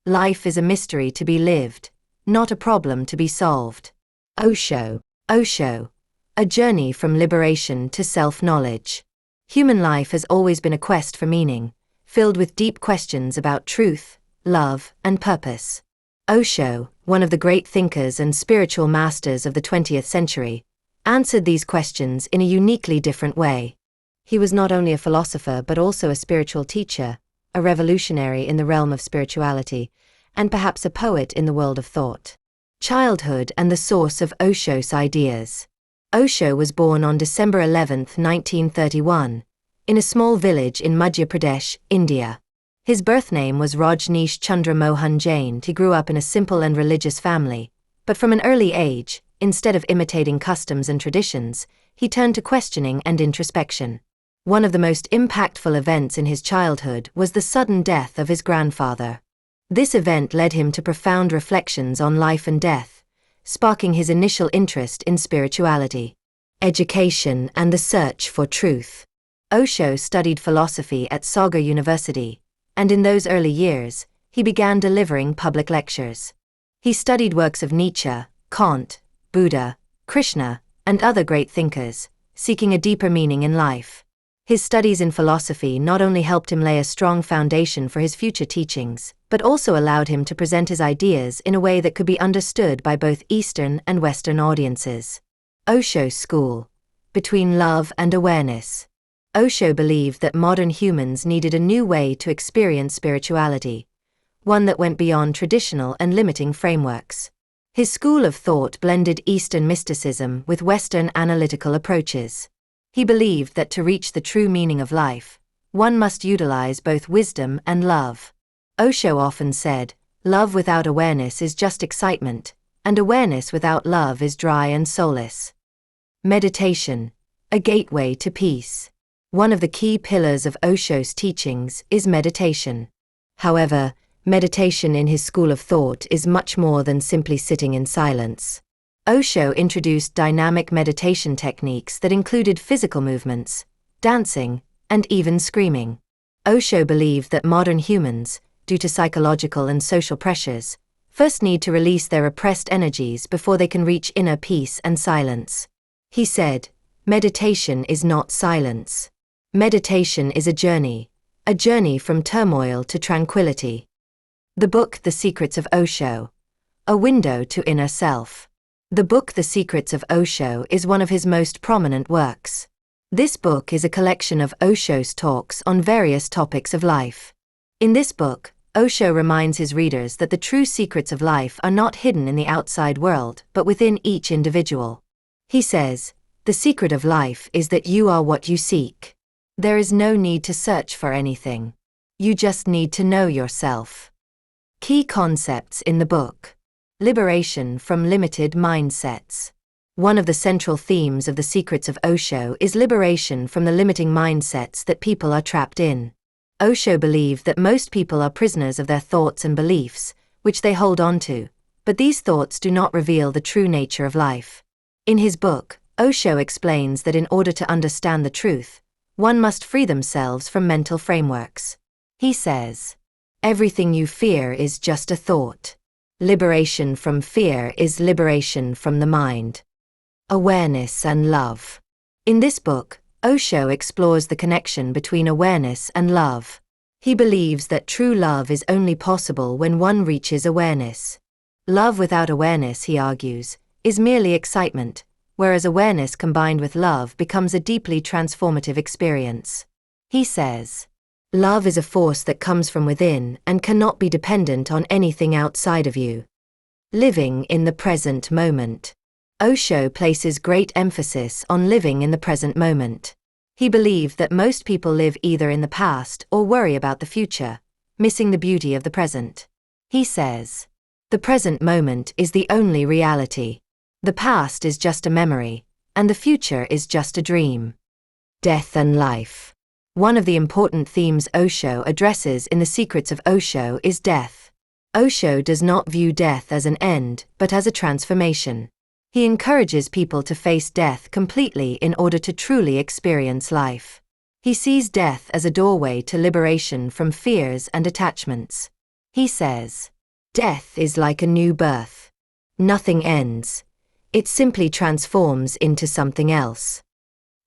Life is a mystery to be lived, not a problem to be solved. Osho. A journey from liberation to self-knowledge. Human life has always been a quest for meaning, filled with deep questions about truth, love, and purpose. Osho, one of the great thinkers and spiritual masters of the 20th century, answered these questions in a uniquely different way. He was not only a philosopher but also a spiritual teacher, a revolutionary in the realm of spirituality, and perhaps a poet in the world of thought. Childhood and the source of Osho's ideas. Osho was born on December 11, 1931, in a small village in Madhya Pradesh, India. His birth name was Rajneesh Chandra Mohan Jain. He grew up in a simple and religious family, but from an early age, instead of imitating customs and traditions, he turned to questioning and introspection. One of the most impactful events in his childhood was the sudden death of his grandfather. This event led him to profound reflections on life and death, sparking his initial interest in spirituality, education, and the search for truth. Osho studied philosophy at Sagar University, and in those early years, he began delivering public lectures. He studied works of Nietzsche, Kant, Buddha, Krishna, and other great thinkers, seeking a deeper meaning in life. His studies in philosophy not only helped him lay a strong foundation for his future teachings, but also allowed him to present his ideas in a way that could be understood by both Eastern and Western audiences. Osho's school. Between love and awareness. Osho believed that modern humans needed a new way to experience spirituality, one that went beyond traditional and limiting frameworks. His school of thought blended Eastern mysticism with Western analytical approaches. He believed that to reach the true meaning of life, one must utilize both wisdom and love. Osho often said, "Love without awareness is just excitement, and awareness without love is dry and soulless." Meditation, a gateway to peace. One of the key pillars of Osho's teachings is meditation. However, meditation in his school of thought is much more than simply sitting in silence. Osho introduced dynamic meditation techniques that included physical movements, dancing, and even screaming. Osho believed that modern humans, due to psychological and social pressures, first need to release their repressed energies before they can reach inner peace and silence. He said, "Meditation is not silence. Meditation is a journey from turmoil to tranquility." The book The Secrets of Osho. A window to inner self. The book The Secrets of Osho is one of his most prominent works. This book is a collection of Osho's talks on various topics of life. In this book, Osho reminds his readers that the true secrets of life are not hidden in the outside world but within each individual. He says, "The secret of life is that you are what you seek. There is no need to search for anything. You just need to know yourself." Key concepts in the book. Liberation from limited mindsets. One of the central themes of The Secrets of Osho is liberation from the limiting mindsets that people are trapped in. Osho believed that most people are prisoners of their thoughts and beliefs, which they hold on to, but these thoughts do not reveal the true nature of life. In his book, Osho explains that in order to understand the truth, one must free themselves from mental frameworks. He says, "Everything you fear is just a thought. Liberation from fear is liberation from the mind." Awareness and love. In this book, Osho explores the connection between awareness and love. He believes that true love is only possible when one reaches awareness. Love without awareness, he argues, is merely excitement, whereas awareness combined with love becomes a deeply transformative experience. He says, "Love is a force that comes from within and cannot be dependent on anything outside of you." Living in the present moment. Osho places great emphasis on living in the present moment. He believed that most people live either in the past or worry about the future, missing the beauty of the present. He says, "The present moment is the only reality. The past is just a memory, and the future is just a dream." Death and life. One of the important themes Osho addresses in The Secrets of Osho is death. Osho does not view death as an end, but as a transformation. He encourages people to face death completely in order to truly experience life. He sees death as a doorway to liberation from fears and attachments. He says, "Death is like a new birth. Nothing ends. It simply transforms into something else."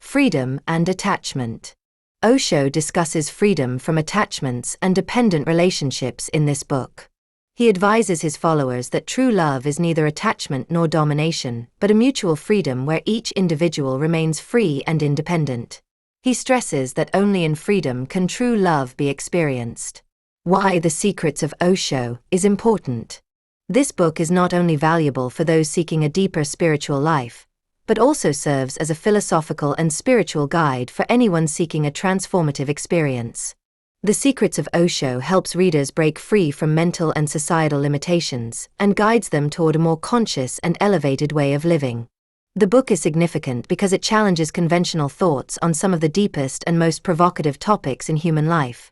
Freedom and attachment. Osho discusses freedom from attachments and dependent relationships in this book. He advises his followers that true love is neither attachment nor domination, but a mutual freedom where each individual remains free and independent. He stresses that only in freedom can true love be experienced. Why the Secrets of Osho is important. This book is not only valuable for those seeking a deeper spiritual life, but also serves as a philosophical and spiritual guide for anyone seeking a transformative experience. The Secrets of Osho helps readers break free from mental and societal limitations and guides them toward a more conscious and elevated way of living. The book is significant because it challenges conventional thoughts on some of the deepest and most provocative topics in human life,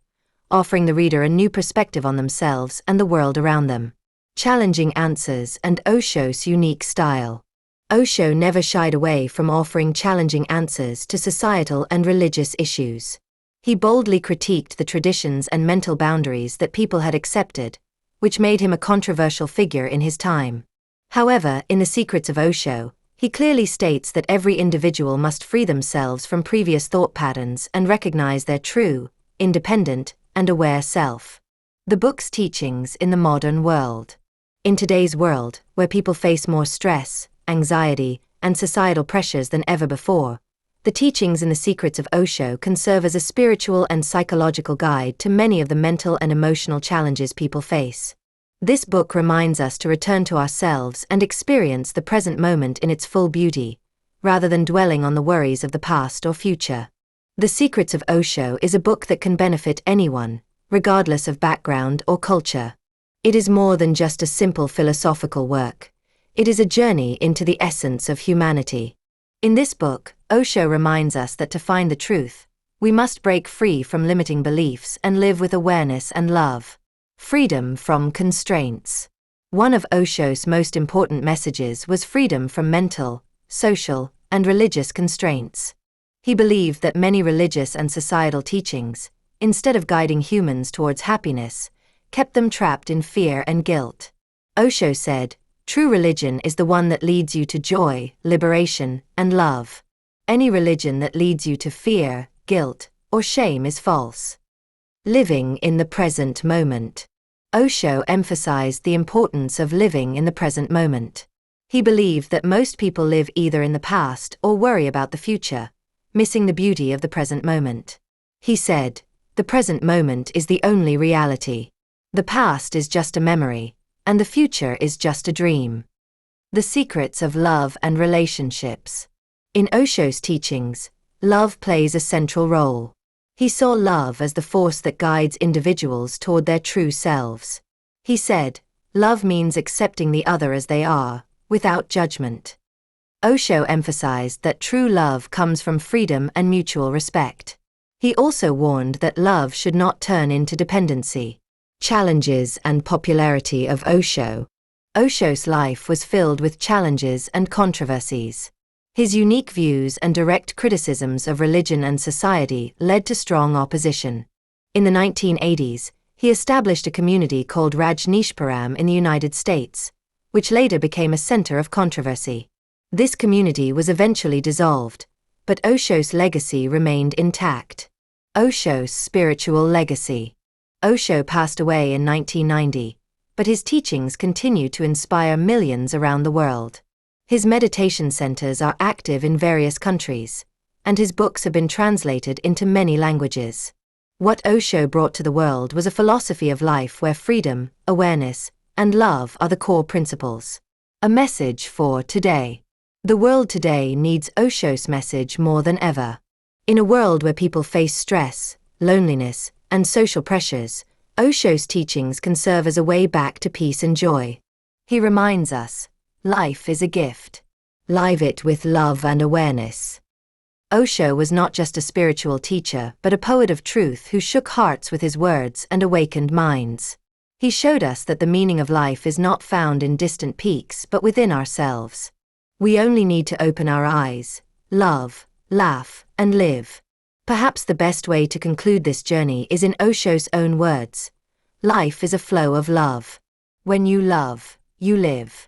offering the reader a new perspective on themselves and the world around them. Challenging answers and Osho's unique style. Osho never shied away from offering challenging answers to societal and religious issues. He boldly critiqued the traditions and mental boundaries that people had accepted, which made him a controversial figure in his time. However, in The Secrets of Osho, he clearly states that every individual must free themselves from previous thought patterns and recognize their true, independent, and aware self. The book's teachings in the modern world. In today's world, where people face more stress, anxiety, and societal pressures than ever before, the teachings in The Secrets of Osho can serve as a spiritual and psychological guide to many of the mental and emotional challenges people face. This book reminds us to return to ourselves and experience the present moment in its full beauty, rather than dwelling on the worries of the past or future. The Secrets of Osho is a book that can benefit anyone, regardless of background or culture. It is more than just a simple philosophical work. It is a journey into the essence of humanity. In this book, Osho reminds us that to find the truth, we must break free from limiting beliefs and live with awareness and love. Freedom from constraints. One of Osho's most important messages was freedom from mental, social, and religious constraints. He believed that many religious and societal teachings, instead of guiding humans towards happiness, kept them trapped in fear and guilt. Osho said, "True religion is the one that leads you to joy, liberation, and love. Any religion that leads you to fear, guilt, or shame is false." Living in the present moment. Osho emphasized the importance of living in the present moment. He believed that most people live either in the past or worry about the future, missing the beauty of the present moment. He said, "The present moment is the only reality. The past is just a memory, and the future is just a dream." The Secrets of Love and Relationships. In Osho's teachings, love plays a central role. He saw love as the force that guides individuals toward their true selves. He said, "Love means accepting the other as they are, without judgment." Osho emphasized that true love comes from freedom and mutual respect. He also warned that love should not turn into dependency. Challenges and popularity of Osho. Osho's life was filled with challenges and controversies. His unique views and direct criticisms of religion and society led to strong opposition. In the 1980s, he established a community called Rajneeshpuram in the United States, which later became a center of controversy. This community was eventually dissolved, but Osho's legacy remained intact. Osho's spiritual legacy. Osho passed away in 1990, but his teachings continue to inspire millions around the world. His meditation centers are active in various countries, and his books have been translated into many languages. What Osho brought to the world was a philosophy of life where freedom, awareness, and love are the core principles. A message for today. The world today needs Osho's message more than ever. In a world where people face stress, loneliness, and social pressures, Osho's teachings can serve as a way back to peace and joy. He reminds us, life is a gift. Live it with love and awareness. Osho was not just a spiritual teacher but a poet of truth who shook hearts with his words and awakened minds. He showed us that the meaning of life is not found in distant peaks but within ourselves. We only need to open our eyes, love, laugh, and live. Perhaps the best way to conclude this journey is in Osho's own words. Life is a flow of love. When you love, you live.